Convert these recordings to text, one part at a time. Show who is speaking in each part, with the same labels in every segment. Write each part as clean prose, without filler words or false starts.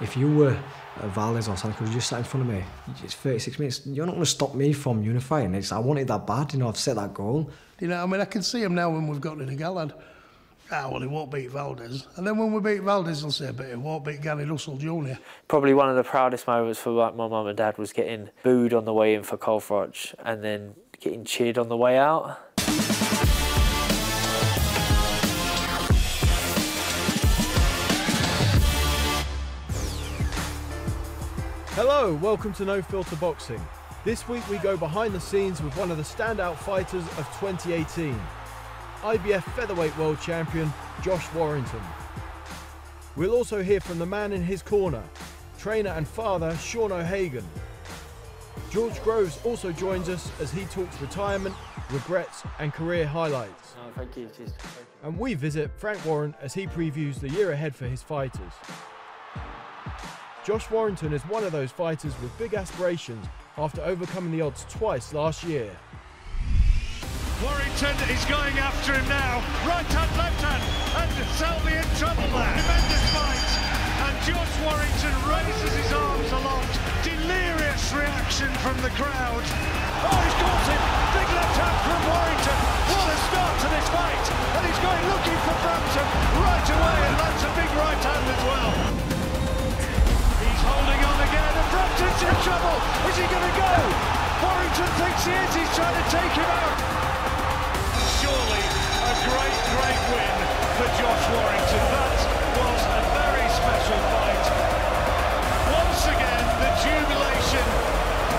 Speaker 1: if you were Valdez or something, you just sat in front of me, it's 36 minutes, you're not going to stop me from unifying. I want it that bad, you know, I've set that goal.
Speaker 2: You know, I mean, I can see him now when we've got to Galahad. Ah, well, he won't beat Valdez. And then when we beat Valdez, he'll say, but he won't beat Gary Russell Jr.
Speaker 3: Probably one of the proudest moments for like my mum and dad was getting booed on the way in for Colfroch and then getting cheered on the way out.
Speaker 4: Hello, welcome to No Filter Boxing. This week we go behind the scenes with one of the standout fighters of 2018, IBF Featherweight World Champion, Josh Warrington. We'll also hear from the man in his corner, trainer and father, Sean O'Hagan. George Groves also joins us as he talks retirement, regrets and career highlights.
Speaker 3: Oh, thank you. Cheers.
Speaker 4: And we visit Frank Warren as he previews the year ahead for his fighters. Josh Warrington is one of those fighters with big aspirations after overcoming the odds twice last year.
Speaker 5: Warrington is going after him now. Right hand, left hand, and Selby in trouble there. Tremendous fight. And Josh Warrington raises his arms aloft. Delirious reaction from the crowd. Oh, he's got him. Big left hand from Warrington. What a start to this fight. And he's going looking for Brampton right away, and that's a big right hand as well. Holding on again, and Brampton's in trouble. Is he going to go? Warrington thinks he is. He's trying to take him out. Surely a great, great win for Josh Warrington. That was a very special fight. Once again, the jubilation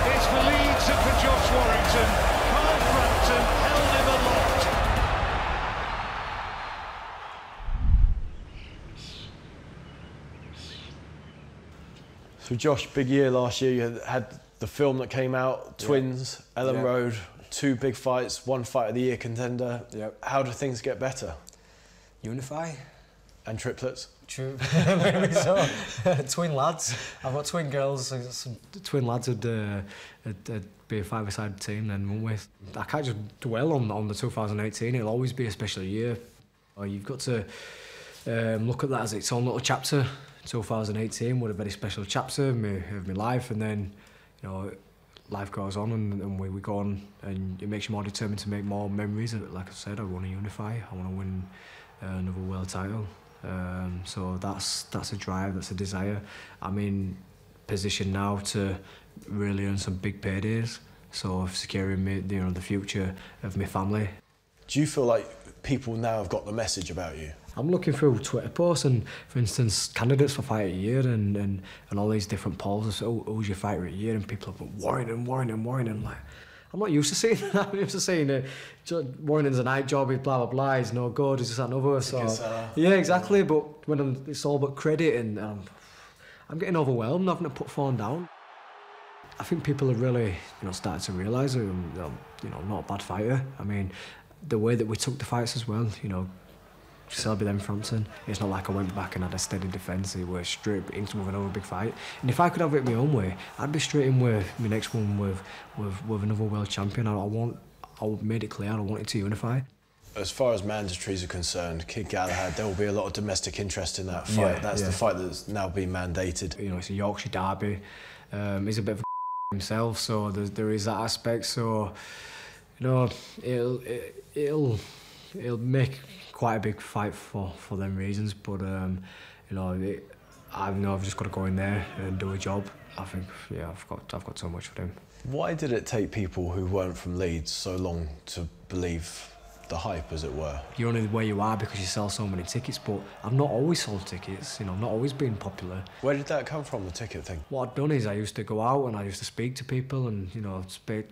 Speaker 5: is for Leeds and for Josh Warrington. Carl Brampton held him aloft.
Speaker 4: So Josh, big year last year. You had the film that came out, Twins, Ellen Road, 2 big fights, 1 fight of the year contender. How do things get better?
Speaker 1: Unify.
Speaker 4: And triplets?
Speaker 1: True, maybe so. Twin lads. I've got twin girls. So some twin lads would be a 5-a-side team then, wouldn't we? I can't just dwell on the 2018. It'll always be a special year. You've got to look at that as its own little chapter. 2018 was a very special chapter of my life, and then, you know, life goes on and we go on, and it makes you more determined to make more memories. Like I said, I want to unify. I want to win another world title. So that's a drive, that's a desire. I'm in position now to really earn some big paydays, so securing me, you know, the future of my family.
Speaker 4: Do you feel like people now have got the message about you?
Speaker 1: I'm looking through Twitter posts and, for instance, candidates for fight of the year and all these different polls. So, who's your fighter of the year? And people are Warrington. Like, I'm not used to seeing that. I'm used to saying Warrington's a night job, blah, blah, blah, he's no good, he's just another. So, yeah, exactly. But when it's all about credit, and I'm getting overwhelmed, having to put phone down. I think people are really, you know, starting to realise that I'm, you know, not a bad fighter. I mean, the way that we took the fights as well, you know, Selby then Frampton, it's not like I went back and had a steady defence. It was straight into another big fight. And if I could have it my own way, I'd be straight in with my next one with another world champion. I made it clear I wanted to unify.
Speaker 4: As far as mandatories are concerned, Kid Galahad, there will be a lot of domestic interest in that fight. That's the fight that's now been mandated. You
Speaker 1: know, it's a Yorkshire derby. He's a bit of a himself, so there is that aspect. So, you know, it'll make quite a big fight for them reasons, but you know, I've just got to go in there and do a job. I think, yeah, I've got so much for them.
Speaker 4: Why did it take people who weren't from Leeds so long to believe the hype, as it were?
Speaker 1: You're only where you are because you sell so many tickets, but I've not always sold tickets, you know, I've not always been popular.
Speaker 4: Where did that come from, the ticket thing?
Speaker 1: What I'd done is I used to go out and I used to speak to people and, you know,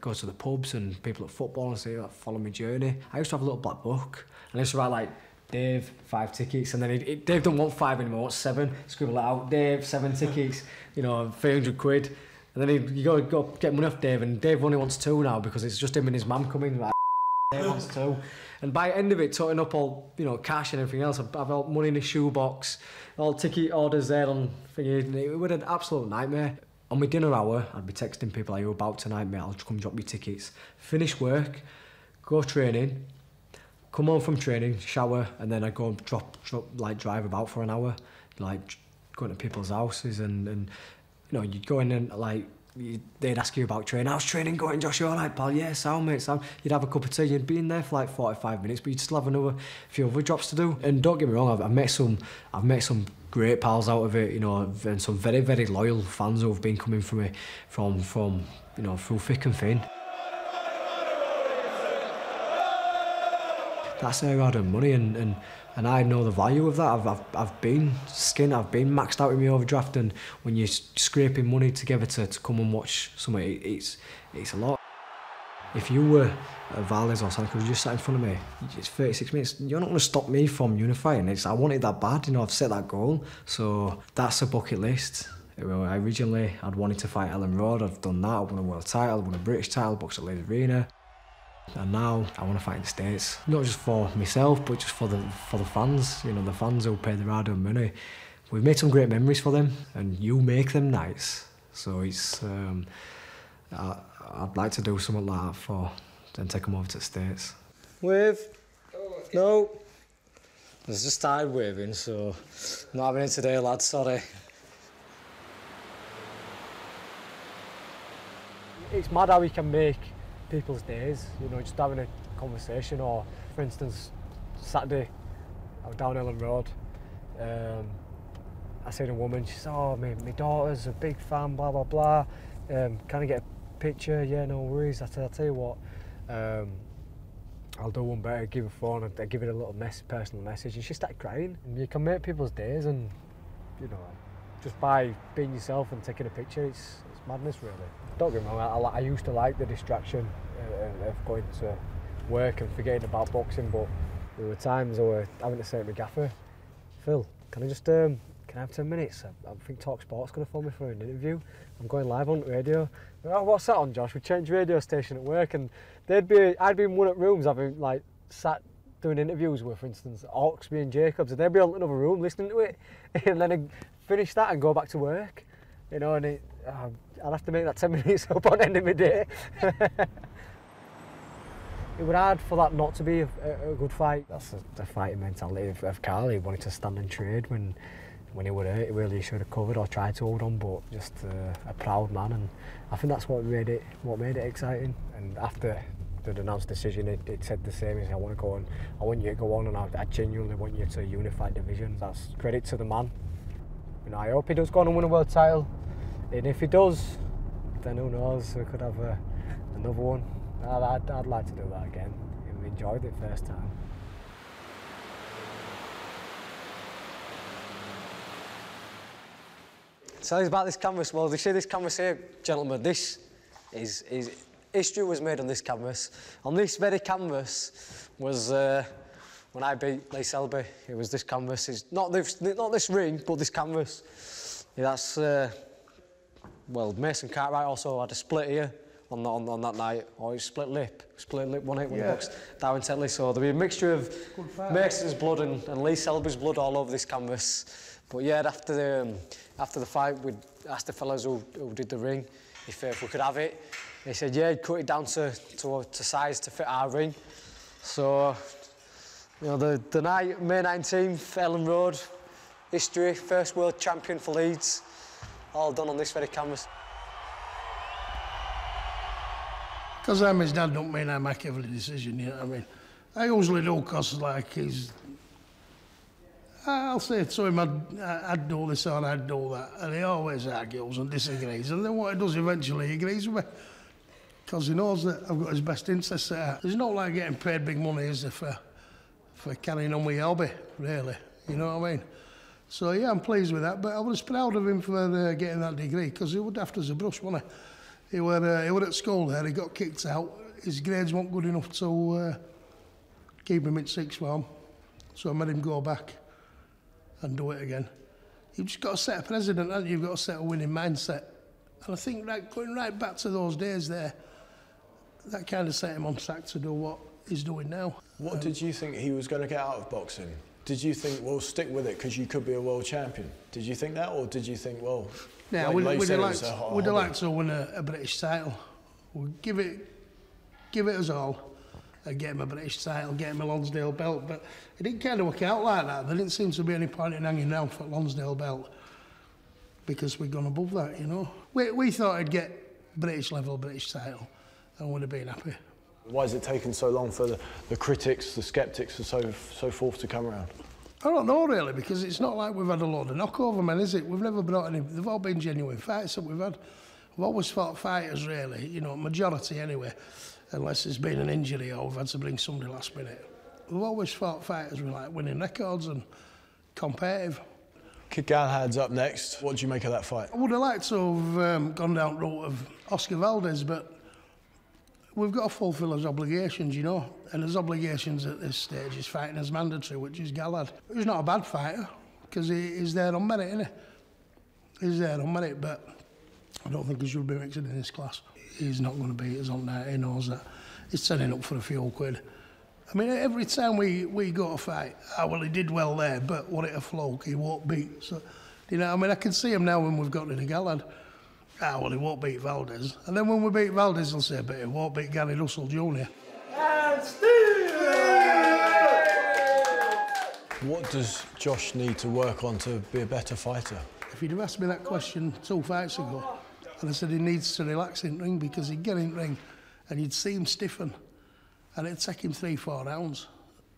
Speaker 1: go to the pubs and people at football and say, like, follow my journey. I used to have a little black book and I used to write, like, Dave, 5 tickets, and then Dave don't want 5 anymore, wants 7, scribble it out, Dave, 7 tickets, you know, 300 quid. And then you go get money off Dave, and Dave only wants 2 now because it's just him and his mum coming, like, Dave wants 2. And by the end of it, toting up all, you know, cash and everything else, I've got money in a shoebox, all ticket orders there on thingy. It was an absolute nightmare. On my dinner hour, I'd be texting people, are you about tonight, mate? I'll come drop you tickets. Finish work, go training, come home from training, shower, and then I go and drive about for an hour, like going to people's houses and you know, you'd go in and like, they'd ask you about training. How's training going, Josh? You all right, pal? Yeah, sound, mate, sound. You'd have a cup of tea. You'd be in there for like 45 minutes, but you'd still have another few other jobs to do. And don't get me wrong, I've met some great pals out of it, you know, and some very, very loyal fans who've been coming for me from you know, through thick and thin. That's how I earn money, and I know the value of that. I've been skinned, I've been maxed out in my overdraft, and when you're scraping money together to come and watch something, it's a lot. If you were Valdez or something who just sat in front of me, it's 36 minutes, you're not going to stop me from unifying. I wanted that bad, you know, I've set that goal, so that's a bucket list. Originally, I'd wanted to fight Ellen Road, I've done that, I won a world title, I won a British title, boxed at Leeds Arena. And now I want to fight in the States, not just for myself, but just for the fans. You know, the fans who pay their hard-earned money. We've made some great memories for them, and you make them nice. So it's, I'd like to do something like that for, and take them over to the States. Wave. No. I just started waving, so not having it today, lads. Sorry. It's mad how we can make people's days, you know, just having a conversation. Or for instance, Saturday I was down Ellen Road, I seen a woman, she said, oh, my daughter's a big fan, blah blah blah, can I get a picture? Yeah, no worries. I said, I'll tell you what, I'll do one better, give her a phone, I'll give it a little personal message, and she started crying. And you can make people's days, and you know, just by being yourself and taking a picture, it's madness really. Don't get me wrong, I used to like the distraction of going to work and forgetting about boxing, but there were times I were having to say to my gaffer, Phil, can I just can I have 10 minutes? I think Talk Sport's going to phone me for an interview. I'm going live on the radio. Oh, what's that on, Josh? We changed radio station at work, and I'd be in one of the rooms having like sat doing interviews with, for instance, Hawksby and Jacobs, and they'd be in another room listening to it, and then I'd finish that and go back to work, you know, and I'd have to make that 10 minutes up on the end of my day. It was hard for that not to be a good fight. That's the fighting mentality of Carl. He wanted to stand and trade when he was hurt. He really should have covered or tried to hold on, but just a proud man, and I think that's what made it exciting. And after the announced decision, it said the same. He said, I want to go on, I want you to go on, and I genuinely want you to unify divisions. That's credit to the man. You know, I hope he does go on and win a world title, and if he does, then who knows, we could have another one. I'd like to do that again. We enjoyed it first time. Tell us about this canvas. Well, you see this canvas here, gentlemen, this is history was made on this canvas. On this very canvas was when I beat Lee Selby. It was this canvas. It's not this ring, but this canvas. Yeah, that's well, Mason Cartwright also had a split here on that night, or split lip, one hit when he boxed Darren Tetley. So there'll be a mixture of Mason's blood and Lee Selby's blood all over this canvas. But yeah, after the fight, we asked the fellas who did the ring if we could have it. They said yeah, he'd cut it down to size to fit our ring. So you know, the night, May 19th, Ellen Road, history, first world champion for Leeds, all done on this very canvas.
Speaker 2: Because I'm his dad don't mean I make every decision, you know what I mean? I usually do, because like I'll say to him, I'd do this or I'd do that, and he always argues and disagrees, and then what he does eventually, he agrees with me, because he knows that I've got his best interests at heart. There's not like getting paid big money, is there, for carrying on with your hobby, really, you know what I mean? So yeah, I'm pleased with that, but I was proud of him for getting that degree, because he would after as a brush, wasn't he? He were at school there, he got kicked out, his grades weren't good enough to keep him in sixth form, so I made him go back and do it again. You've just got to set a precedent, haven't you? You've got to set a winning mindset. And I think going right back to those days there, that kind of set him on track to do what he's doing now.
Speaker 4: What did you think he was going to get out of boxing? Did you think, well, stick with it because you could be a world champion? Did you think that, or did you think, well,
Speaker 2: yeah, we'd have liked to win a British title. We'd give it us all and get him a British title, get him a Lonsdale belt, but it didn't kind of work out like that. There didn't seem to be any point in hanging around for Lonsdale belt. because we've gone above that, you know. We thought I'd get British level, British title, and would have been happy.
Speaker 4: Why has it taken so long for the critics, the sceptics and so forth to come around?
Speaker 2: I don't know really, because it's not like we've had a load of knockover men, is it? We've never brought any, they've all been genuine fights that we've had. We've always fought fighters really, you know, majority anyway, unless there's been an injury or we've had to bring somebody last minute. We've always fought fighters with like winning records and competitive.
Speaker 4: Kid Galahad's up next. What do you make of that fight?
Speaker 2: I would have liked to have gone down the route of Oscar Valdez, but we've got to fulfil his obligations, you know, and his obligations at this stage is fighting as mandatory, which is Galahad. He's not a bad fighter, because he's there on merit, isn't he? He's there on merit, but I don't think he should be mixing in this class. He's not going to beat us on that. He knows that. He's turning up for a few quid. I mean, every time we go to fight, well, he did well there, but what it a fluke, he won't beat. So, you know, I mean, I can see him now when we've got rid of Galahad. Well, he won't beat Valdez. And then when we beat Valdez, he'll say, but he won't beat Gary Russell Jr.
Speaker 4: What does Josh need to work on to be a better fighter?
Speaker 2: If you'd have asked me that question 2 fights ago, and I said he needs to relax in ring, because he'd get in ring and you'd see him stiffen, and it'd take him 3-4 rounds.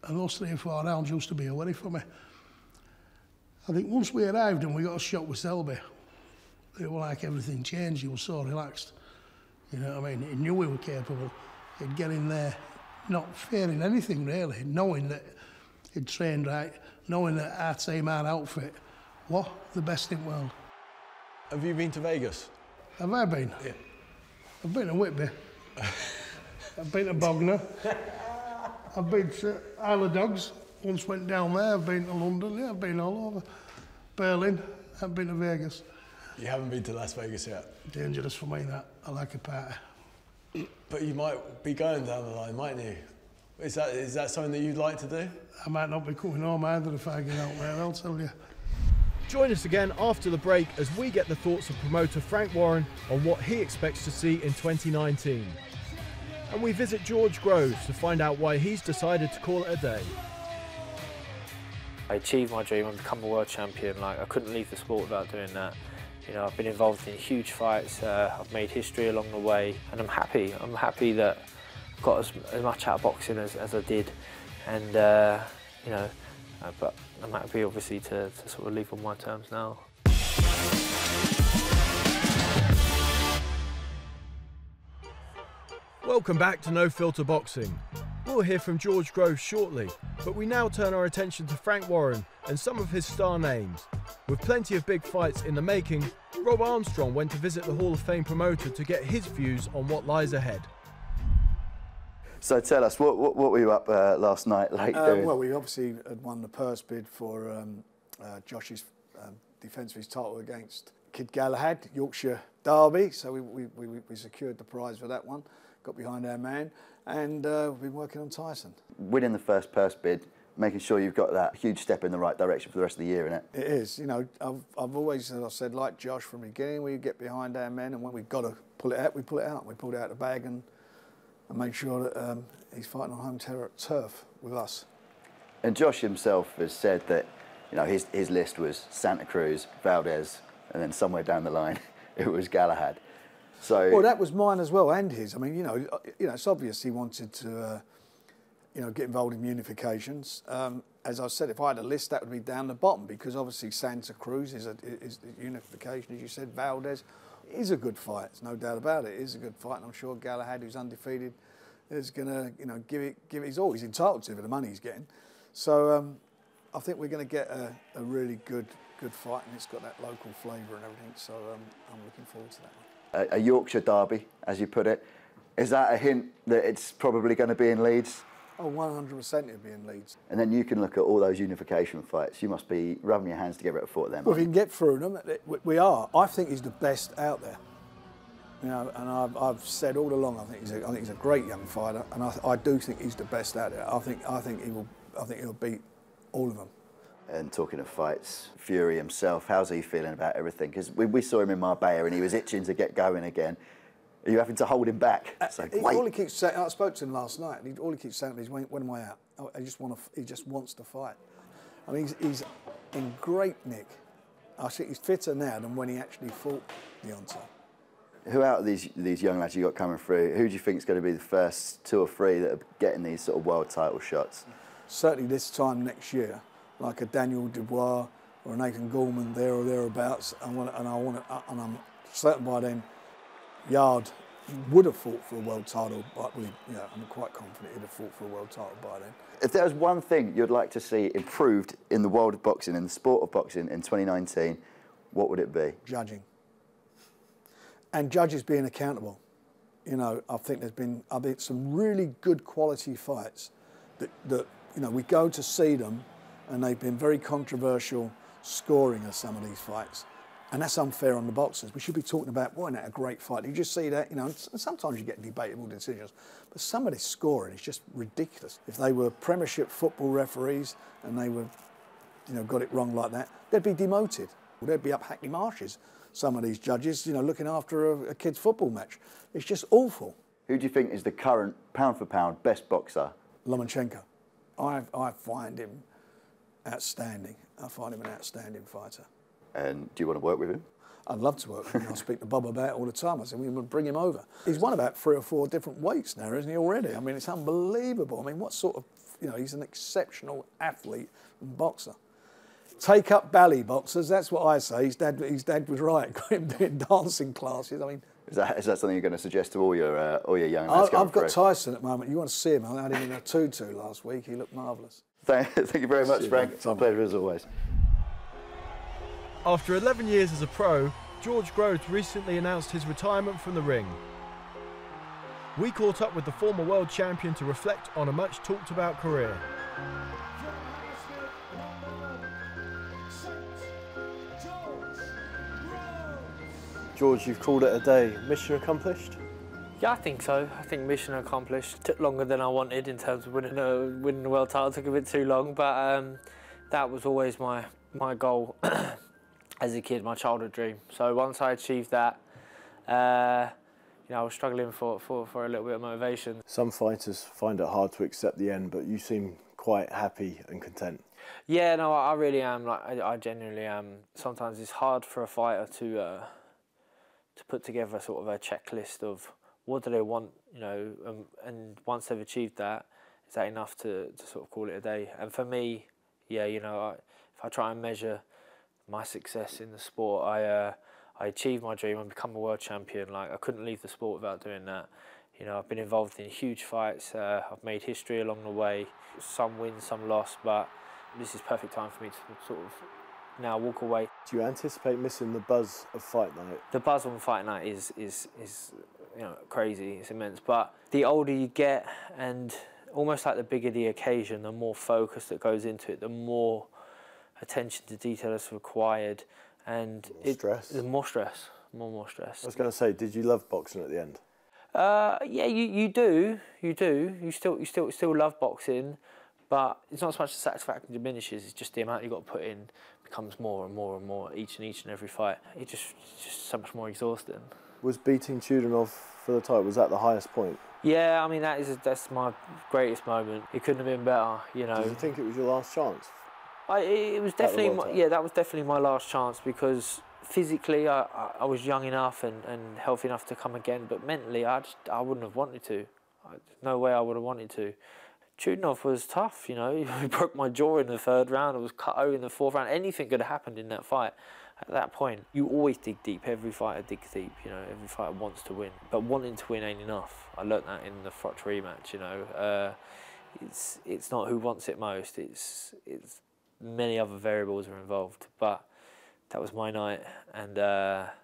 Speaker 2: And those 3 or 4 rounds used to be a worry for me. I think once we arrived and we got a shot with Selby, it was like everything changed. He was so relaxed. You know what I mean? He knew we were capable. He'd get in there, not fearing anything really, knowing that he'd trained right, knowing that our team, our outfit, were the best in the world.
Speaker 4: Have you been to Vegas?
Speaker 2: Have I been?
Speaker 4: Yeah.
Speaker 2: I've been to Whitby. I've been to Bognor. I've been to Isle of Dogs. Once went down there. I've been to London. Yeah, I've been all over. Berlin. I've been to Vegas.
Speaker 4: You haven't been to Las Vegas yet?
Speaker 2: Dangerous for me, that. I like a party.
Speaker 4: But you might be going down the line, mightn't you? Is that something that you'd like to do?
Speaker 2: I might not be coming home either if I get out there, I'll tell you.
Speaker 4: Join us again after the break as we get the thoughts of promoter Frank Warren on what he expects to see in 2019. And we visit George Groves to find out why he's decided to call it a day.
Speaker 3: I achieved my dream and become a world champion. Like, I couldn't leave the sport without doing that. You know, I've been involved in huge fights, I've made history along the way, and I'm happy. I'm happy that I got as much out of boxing as I did, and you know, but I'm happy obviously to sort of leave on my terms now.
Speaker 4: Welcome back to No Filter Boxing. We'll hear from George Groves shortly, but we now turn our attention to Frank Warren and some of his star names. With plenty of big fights in the making, Rob Armstrong went to visit the Hall of Fame promoter to get his views on what lies ahead.
Speaker 6: So tell us, what were you up last night late doing?
Speaker 7: Well, we obviously had won the purse bid for Josh's defence of his title against Kid Galahad, Yorkshire Derby, so we secured the prize for that one, got behind our man, and we've been working on Tyson.
Speaker 6: Winning the first purse bid, making sure you've got that huge step in the right direction for the rest of the year, innit?
Speaker 7: It is. You know, I've always, as I said, like Josh from the beginning, we get behind our men, and when we've got to pull it out, we pull it out. We pulled it out of the bag and make sure that he's fighting on home turf with us.
Speaker 6: And Josh himself has said that, you know, his list was Santa Cruz, Valdez, and then somewhere down the line it was Galahad. So
Speaker 7: well, that was mine as well, and his. I mean, you know, it's obvious he wanted to, you know, get involved in unifications. As I said, if I had a list, that would be down the bottom, because obviously Santa Cruz is unification, as you said. Valdez is a good fight, there's no doubt about it. It is a good fight, and I'm sure Galahad, who's undefeated, is going to, you know, give it his all. He's entitled to for the money he's getting. So I think we're going to get a really good fight, and it's got that local flavour and everything. So I'm looking forward to that one.
Speaker 6: A Yorkshire derby, as you put it. Is that a hint that it's probably going to be in Leeds?
Speaker 7: Oh, 100% it'll be in Leeds.
Speaker 6: And then you can look at all those unification fights. You must be rubbing your hands together at the thought of them.
Speaker 7: Well, if you can get through them, we are. I think he's the best out there. You know, and I've said all along, I think he's a great young fighter, and I do think he's the best out there. I think he'll beat all of them.
Speaker 6: And talking of fights, Fury himself, how's he feeling about everything? Because we saw him in Marbella and he was itching to get going again. Are you having to hold him back?
Speaker 7: All he keeps saying, I spoke to him last night, and all he keeps saying is, when am I out? He just wants to fight. I mean, he's in great nick. I think he's fitter now than when he actually fought Deontay.
Speaker 6: Who out of these young lads you got coming through, who do you think is going to be the first 2 or 3 that are getting these sort of world title shots?
Speaker 7: Certainly this time next year, like a Daniel Dubois or a Nathan Gorman there or thereabouts, and I'm certain by then Yard would have fought for a world title, but I'm quite confident he'd have fought for a world title by then.
Speaker 6: If there was one thing you'd like to see improved in the world of boxing, in the sport of boxing in 2019, what would it be? Judging.
Speaker 7: And judges being accountable. You know, I think there's been some really good quality fights that we go to see them, and they've been very controversial scoring of some of these fights. And that's unfair on the boxers. We should be talking about, boy, isn't that a great fight? You just see that, and sometimes you get debatable decisions, but some of this scoring is just ridiculous. If they were Premiership football referees and they were, got it wrong like that, they'd be demoted. They'd be up Hackney Marshes, some of these judges, looking after a kid's football match. It's just awful.
Speaker 6: Who do you think is the current pound-for-pound best boxer?
Speaker 7: Lomachenko. I find him outstanding. I find him an outstanding fighter.
Speaker 6: And do you want to work with him?
Speaker 7: I'd love to work with him. I speak to Bob about it all the time. I said, we would bring him over. He's won about 3 or 4 different weights now, isn't he, already? I mean, it's unbelievable. I mean, what sort of, he's an exceptional athlete and boxer. Take up bally boxers, that's what I say. His dad was right. Got him doing dancing classes. I mean,
Speaker 6: is that something you're going to suggest to all your young lads?
Speaker 7: I've got Tyson at the moment. You want to see him? I had him in a tutu last week. He looked marvellous.
Speaker 6: Thank you very much, Frank. It's a pleasure as always.
Speaker 4: After 11 years as a pro, George Groves recently announced his retirement from the ring. We caught up with the former world champion to reflect on a much talked about career. George, you've called it a day. Mission accomplished?
Speaker 3: Yeah, I think so. I think mission accomplished. Took longer than I wanted in terms of winning the world title. Took a bit too long, but that was always my goal as a kid, my childhood dream. So once I achieved that, I was struggling for a little bit of motivation.
Speaker 4: Some fighters find it hard to accept the end, but you seem quite happy and content.
Speaker 3: Yeah, no, I really am. Like, I genuinely am. Sometimes it's hard for a fighter to put together sort of a checklist of what do they want, and once they've achieved that, is that enough to sort of call it a day? And for me, yeah, if I try and measure my success in the sport, I achieved my dream and become a world champion. Like, I couldn't leave the sport without doing that. I've been involved in huge fights. I've made history along the way. Some wins, some lost, but this is perfect time for me to sort of now walk away.
Speaker 4: Do you anticipate missing the buzz of fight night?
Speaker 3: The buzz on fight night is crazy. It's immense. But the older you get, and almost like the bigger the occasion, the more focus that goes into it, the more attention to detail is required, and more stress.
Speaker 4: I was going to say, did you love boxing at the end?
Speaker 3: Yeah, you do. You still love boxing, but it's not so much the satisfaction diminishes. It's just the amount you've got to put in becomes more and more and more each and every fight. It's just so much more exhausting.
Speaker 4: Was beating Chudinov for the title, was that the highest point?
Speaker 3: Yeah, I mean that's my greatest moment. It couldn't have been better.
Speaker 4: Did you think it was your last chance?
Speaker 3: It was definitely that was definitely my last chance, because physically I was young enough and healthy enough to come again, but mentally I wouldn't have wanted to. No way I would have wanted to. Chudinov was tough, He broke my jaw in the 3rd round. I was KO in the 4th round. Anything could have happened in that fight. At that point, you always dig deep. Every fighter digs deep. Every fighter wants to win, but wanting to win ain't enough. I learnt that in the Frotch rematch. It's not who wants it most. It's many other variables are involved. But that was my night, and that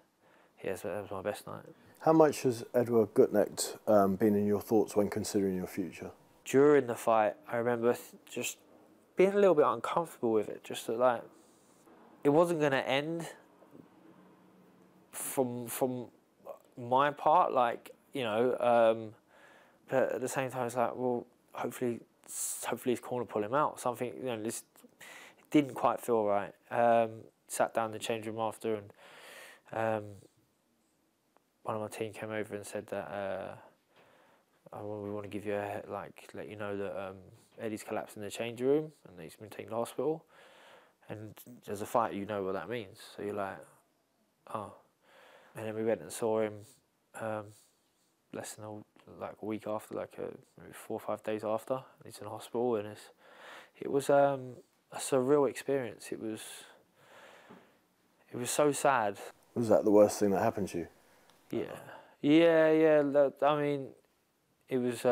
Speaker 3: was my best night.
Speaker 4: How much has Edward Gutnecht been in your thoughts when considering your future?
Speaker 3: During the fight, I remember just being a little bit uncomfortable with it. Just that, like, it wasn't going to end from my part, but at the same time, it's like, well, hopefully his corner pull him out. Something, this didn't quite feel right. Sat down in the change room after, and one of my team came over and said that we want to give you let you know that Eddie's collapsed in the change room and he's been taken to hospital. And as a fighter, you know what that means. So you're like, oh. And then we went and saw him less than a week after, maybe 4 or 5 days after. He's in hospital, and it was a surreal experience. It was so sad.
Speaker 4: Was that the worst thing that happened to you?
Speaker 3: Yeah. I mean, it was.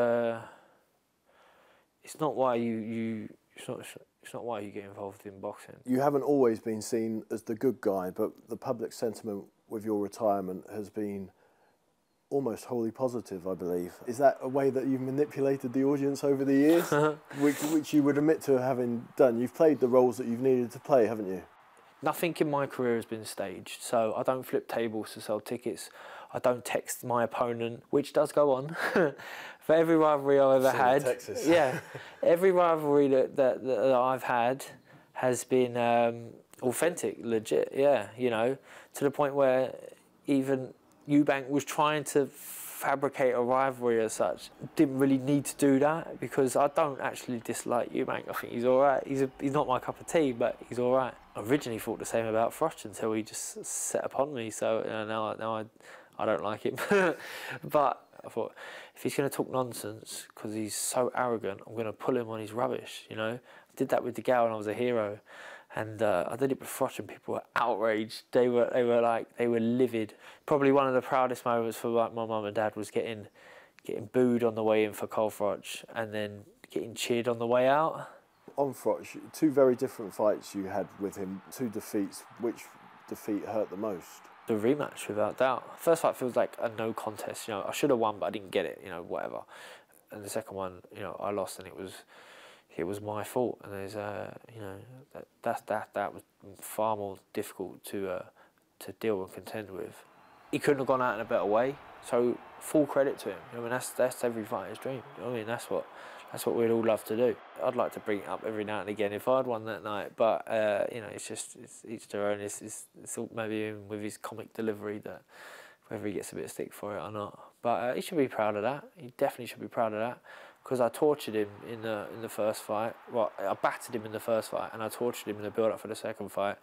Speaker 3: It's not why it's not why you get involved in boxing.
Speaker 4: You haven't always been seen as the good guy, but the public sentiment with your retirement has been almost wholly positive, I believe. Is that a way that you've manipulated the audience over the years, which you would admit to having done? You've played the roles that you've needed to play, haven't you? Nothing in my career has been staged, so I don't flip tables to sell tickets. I don't text my opponent, which does go on. For every rivalry I've ever had, Texas.
Speaker 3: Yeah, every rivalry that I've had has been authentic, legit. Yeah, you know, to the point where even Eubank was trying to fabricate a rivalry as such. Didn't really need to do that because I don't actually dislike Eubank. I think he's all right. He's not my cup of tea, but he's all right. I originally thought the same about Froch until he just set upon me. So now I don't like him. But I thought, if he's going to talk nonsense because he's so arrogant, I'm going to pull him on his rubbish, you know. I did that with De Gale and I was a hero. And I did it with Froch and people were outraged. They were livid. Probably one of the proudest moments for my mum and dad was getting booed on the way in for Cole Froch and then getting cheered on the way out. On Froch, 2 very different fights you had with him, 2 defeats. Which defeat hurt the most? The rematch, without doubt. First fight feels like a no contest. You know, I should have won, but I didn't get it. You know, whatever. And the second one, you know, I lost, and it was my fault. And there's you know, that was far more difficult to deal and contend with. He couldn't have gone out in a better way. So full credit to him. I mean, that's every fighter's dream. I mean, that's what we'd all love to do. I'd like to bring it up every now and again if I'd won that night, but you know, it's each their own. It's all maybe even with his comic delivery that whether he gets a bit of stick for it or not. But he should be proud of that. He definitely should be proud of that because I tortured him in the first fight. Well, I battered him in the first fight, and I tortured him in the build-up for the second fight.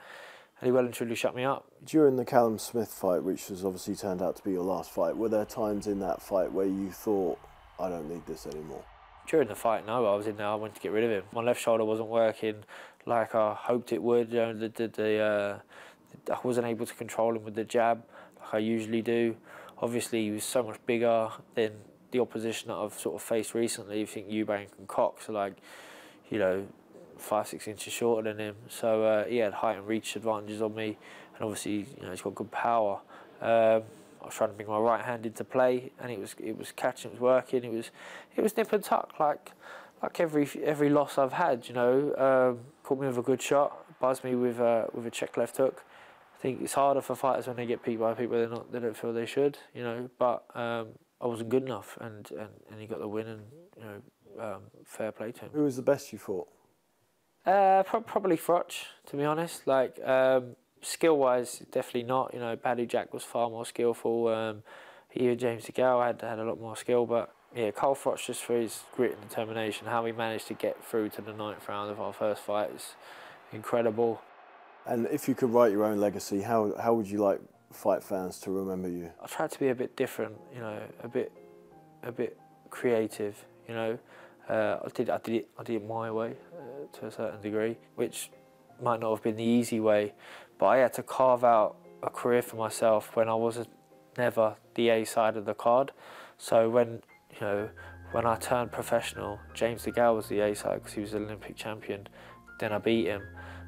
Speaker 3: And he well and truly shut me up. During the Callum Smith fight, which has obviously turned out to be your last fight, were there times in that fight where you thought, I don't need this anymore? During the fight, no. I was in there, I wanted to get rid of him. My left shoulder wasn't working like I hoped it would. You know, I wasn't able to control him with the jab like I usually do. Obviously, he was so much bigger than the opposition that I've sort of faced recently. You think Eubank and Cox are like, you know, 5-6 inches shorter than him, so he had height and reach advantages on me, and obviously, you know, he's got good power. I was trying to bring my right hand into play, and it was catching, it was working. It was nip and tuck, like every loss I've had. You know, caught me with a good shot, buzzed me with a check left hook. I think it's harder for fighters when they get beat by people they don't feel they should. You know, but I wasn't good enough, and he got the win, and you know, fair play to him. Who was the best you fought? Probably Froch, to be honest. Like skill-wise, definitely not. You know, Badou Jack was far more skillful. Even James De Gale had a lot more skill, but yeah, Cole Froch, just for his grit and determination, how he managed to get through to the 9th round of our first fight is incredible. And if you could write your own legacy, how would you like fight fans to remember you? I tried to be a bit different. You know, a bit creative. You know. I did it my way to a certain degree, which might not have been the easy way, but I had to carve out a career for myself when I was never the A side of the card. So when I turned professional, James De Gale was the A side because he was an Olympic champion. Then I beat him.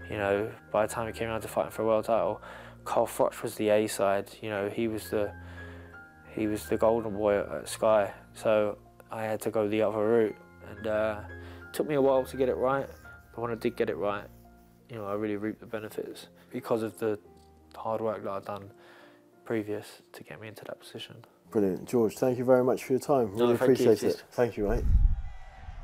Speaker 3: You know, by the time he came around to fighting for a world title, Cole Froch was the A side. You know, he was the golden boy at Sky. So I had to go the other route. And it took me a while to get it right, but when I did get it right, you know, I really reaped the benefits because of the hard work that I'd done previous to get me into that position. Brilliant. George, thank you very much for your time. Really appreciate it. Thank you, mate.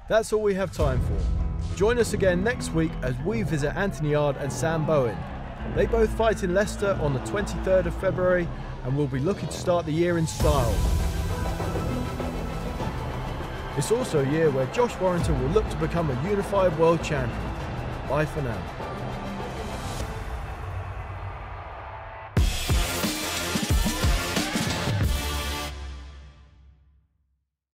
Speaker 4: That's all we have time for. Join us again next week as we visit Anthony Yard and Sam Bowen. They both fight in Leicester on the 23rd of February and will be looking to start the year in style. It's also a year where Josh Warrington will look to become a unified world champion. Bye for now.